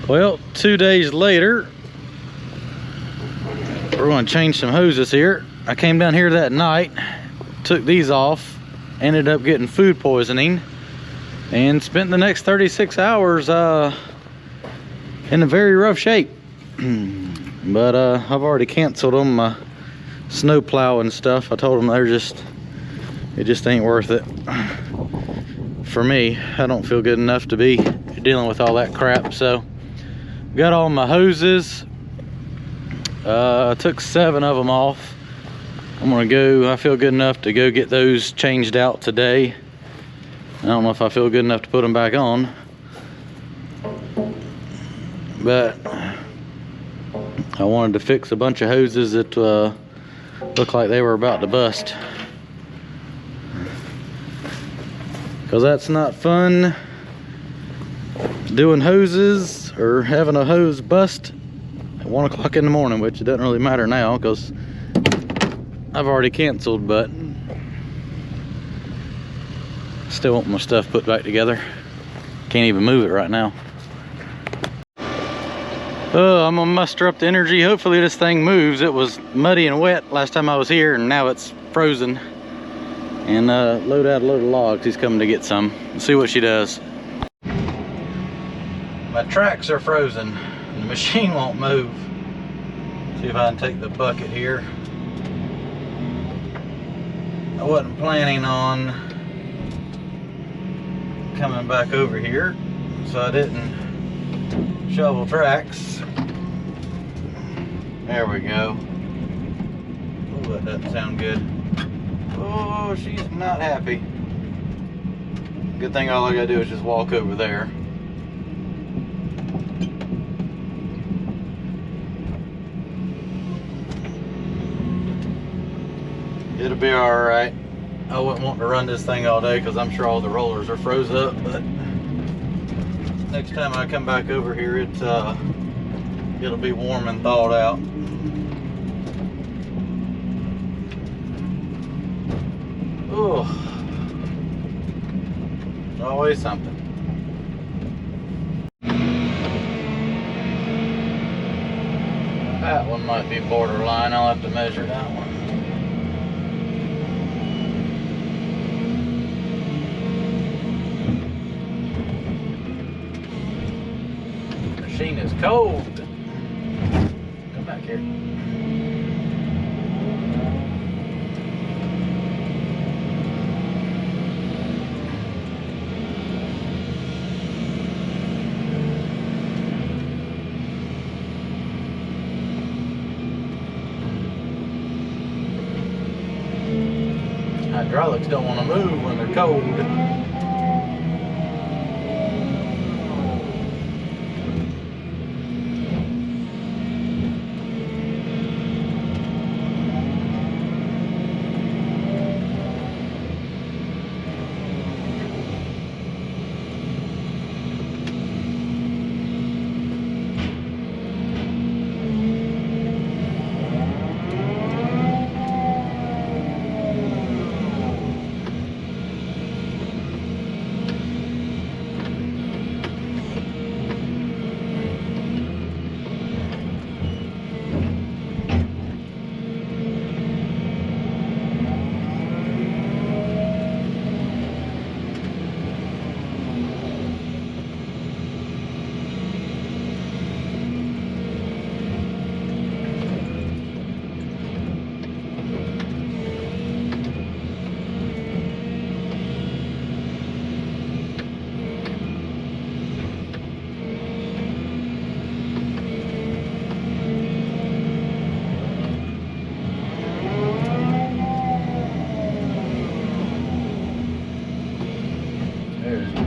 Well, 2 days later, we're going to change some hoses here. I came down here that night, took these off, ended up getting food poisoning, and spent the next 36 hours in a very rough shape. But I've already canceled them, my snow plow and stuff. I told them it just ain't worth it for me. I don't feel good enough to be dealing with all that crap. So got all my hoses. I took 7 of them off. I'm gonna go, I feel good enough to go get those changed out today. I don't know if I feel good enough to put them back on, but I wanted to fix a bunch of hoses that looked like they were about to bust, because that's not fun doing hoses or having a hose bust at 1 o'clock in the morning, which it doesn't really matter now because I've already canceled, but still want my stuff put back together. Can't even move it right now. Oh, I'm gonna muster up the energy. Hopefully this thing moves. It was muddy and wet last time I was here, and now it's frozen. And load out a load of logs. He's coming to get some. Let's see what she does. My tracks are frozen. The machine won't move. See if I can take the bucket here. I wasn't planning on coming back over here, so I didn't shovel tracks. There we go. Oh, that doesn't sound good. Oh, she's not happy. Good thing all I gotta do is just walk over there. It'll be all right. I wouldn't want to run this thing all day because I'm sure all the rollers are froze up, but next time I come back over here, it'll be warm and thawed out. Oh, always something. That one might be borderline. I'll have to measure that one. Machine is cold. Come back here. Hydraulics don't want to move when they're cold.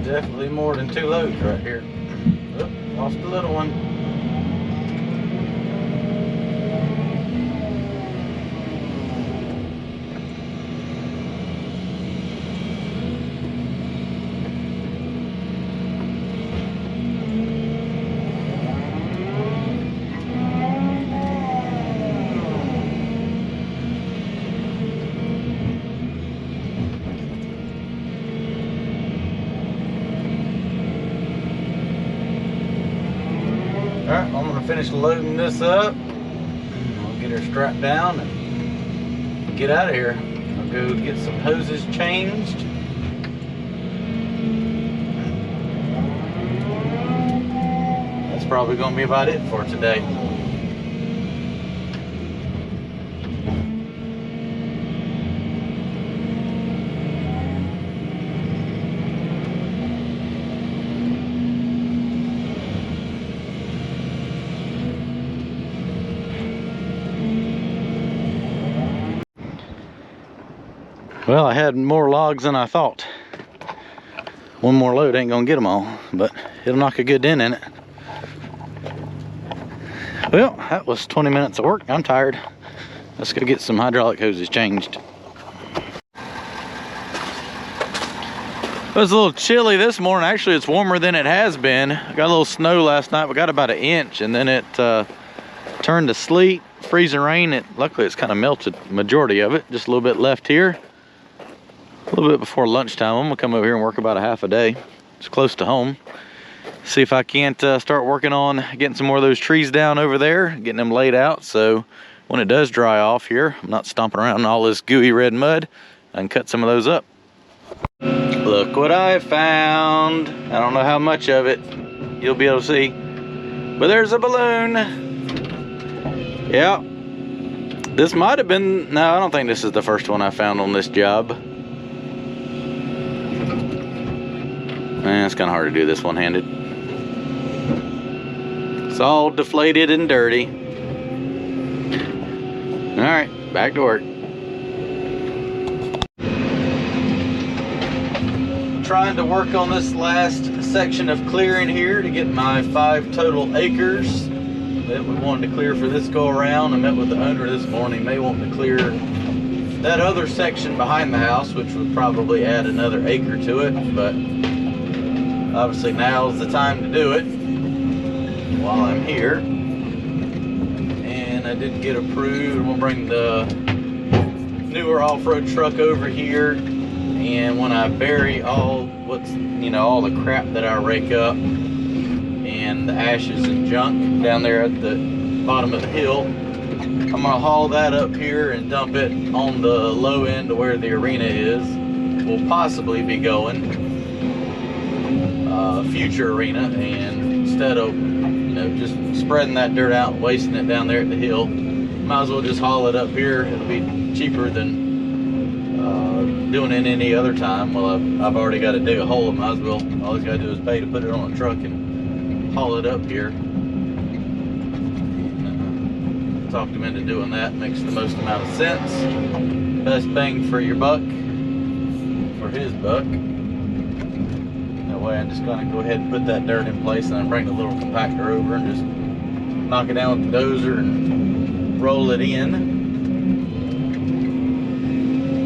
Definitely more than 2 loads right here. Oop, lost a little one. Alright, I'm gonna finish loading this up. I'll get her strapped down and get out of here. I'll go get some hoses changed. That's probably gonna be about it for today. Well, I had more logs than I thought. One more load ain't gonna get them all, but it'll knock a good dent in it. Well, that was 20 minutes of work. I'm tired. Let's go get some hydraulic hoses changed. It was a little chilly this morning. Actually, it's warmer than it has been. I got a little snow last night. We got about 1 inch, and then it turned to sleet, freezing rain. Luckily, it's kind of melted, majority of it. Just a little bit left here. A little bit before lunchtime. I'm gonna come over here and work about a half a day. It's close to home. See if I can't start working on getting some more of those trees down over there, getting them laid out, so when it does dry off here, I'm not stomping around in all this gooey red mud. I can cut some of those up. Look what I found. I don't know how much of it you'll be able to see, but there's a balloon. Yeah, this might have been, no, I don't think this is the first one I found on this job. It's kind of hard to do this one-handed. It's all deflated and dirty. All right, back to work. Trying to work on this last section of clearing here to get my 5 total acres that we wanted to clear for this go around. I met with the owner this morning. They want to clear that other section behind the house, which would probably add another acre to it, but obviously now's the time to do it while I'm here. And I did get approved. We'll bring the newer off-road truck over here, and when I bury all all the crap that I rake up and the ashes and junk down there at the bottom of the hill, I'm gonna haul that up here and dump it on the low end to where the arena is. We'll possibly be going future arena, and instead of just spreading that dirt out and wasting it down there at the hill, might as well just haul it up here. It'll be cheaper than doing it any other time. Well, I've already got to dig a hole. Might as well, all I got to do is pay to put it on a truck and haul it up here. Talked him into doing that. Makes the most amount of sense. Best bang for your buck, for his buck. Way I'm just going to go ahead and put that dirt in place, and then bring the little compactor over and just knock it down with the dozer and roll it in.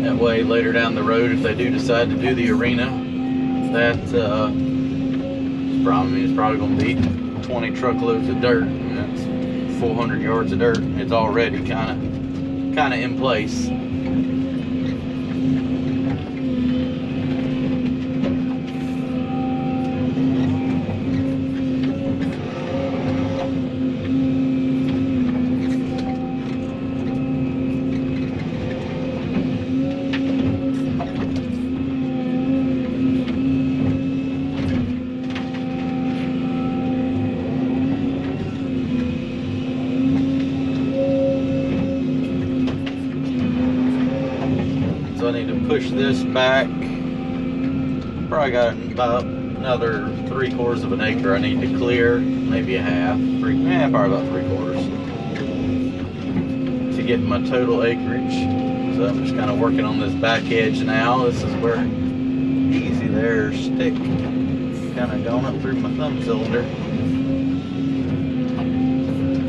That way later down the road, if they do decide to do the arena, it's probably going to be 20 truckloads of dirt. That's 400 yards of dirt. It's already kind of in place. I need to push this back. Probably got about another 3/4 of an acre I need to clear, maybe a half, probably about 3/4 to get my total acreage. So I'm just kind of working on this back edge now. This is where easy there stick kind of going up through my thumb cylinder.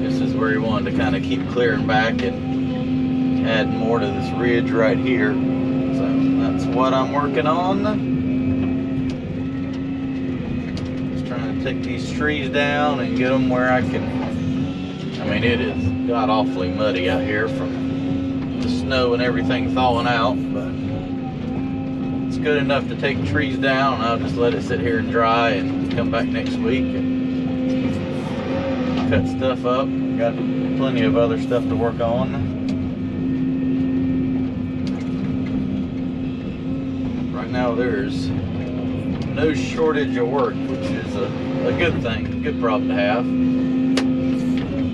This is where you wanted to kind of keep clearing back and add more to this ridge right here. So that's what I'm working on. Just trying to take these trees down and get them where I can. I mean, it is god awfully muddy out here from the snow and everything thawing out, but it's good enough to take trees down. I'll just let it sit here and dry and come back next week and cut stuff up. Got plenty of other stuff to work on. Right now there's no shortage of work, which is a good thing, a good problem to have.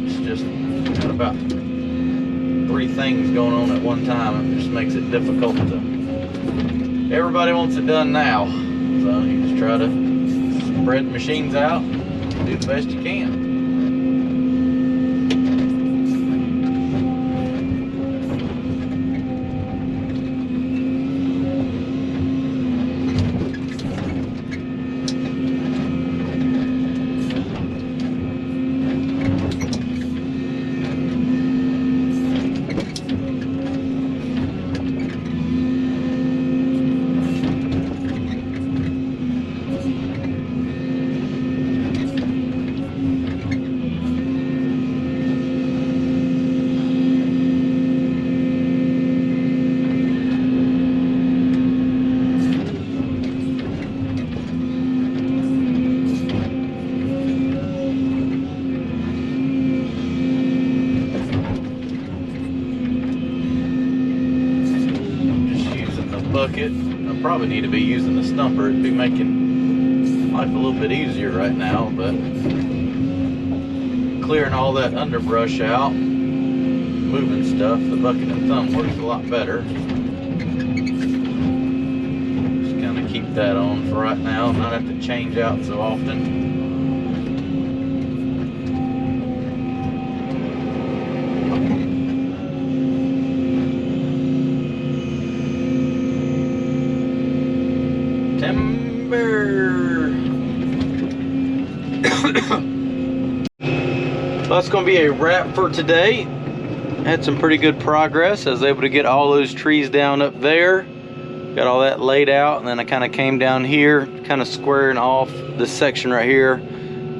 It's just got about 3 things going on at one time. It just makes it difficult to, everybody wants it done now. So you just try to spread the machines out, do the best you can. Bucket. I probably need to be using the stumper. It'd be making life a little bit easier right now, but clearing all that underbrush out, moving stuff, the bucket and thumb works a lot better. Just kind of keep that on for right now, not have to change out so often. Well, that's going to be a wrap for today. Had some pretty good progress. I was able to get all those trees down up there. Got all that laid out, and then I kind of came down here, kind of squaring off this section right here.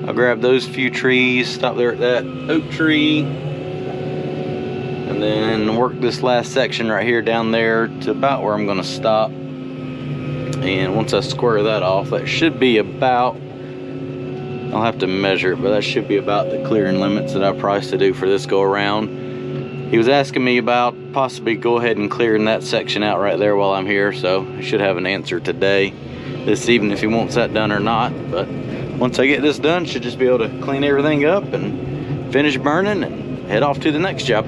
I grabbed those few trees, stopped there at that oak tree, and then worked this last section right here down there to about where I'm going to stop. And once I square that off, that should be about, I'll have to measure it, but that should be about the clearing limits that I priced to do for this go around. He was asking me about possibly go ahead and clearing that section out right there while I'm here, so I should have an answer today, this evening, if he wants that done or not. But once I get this done, should just be able to clean everything up and finish burning and head off to the next job.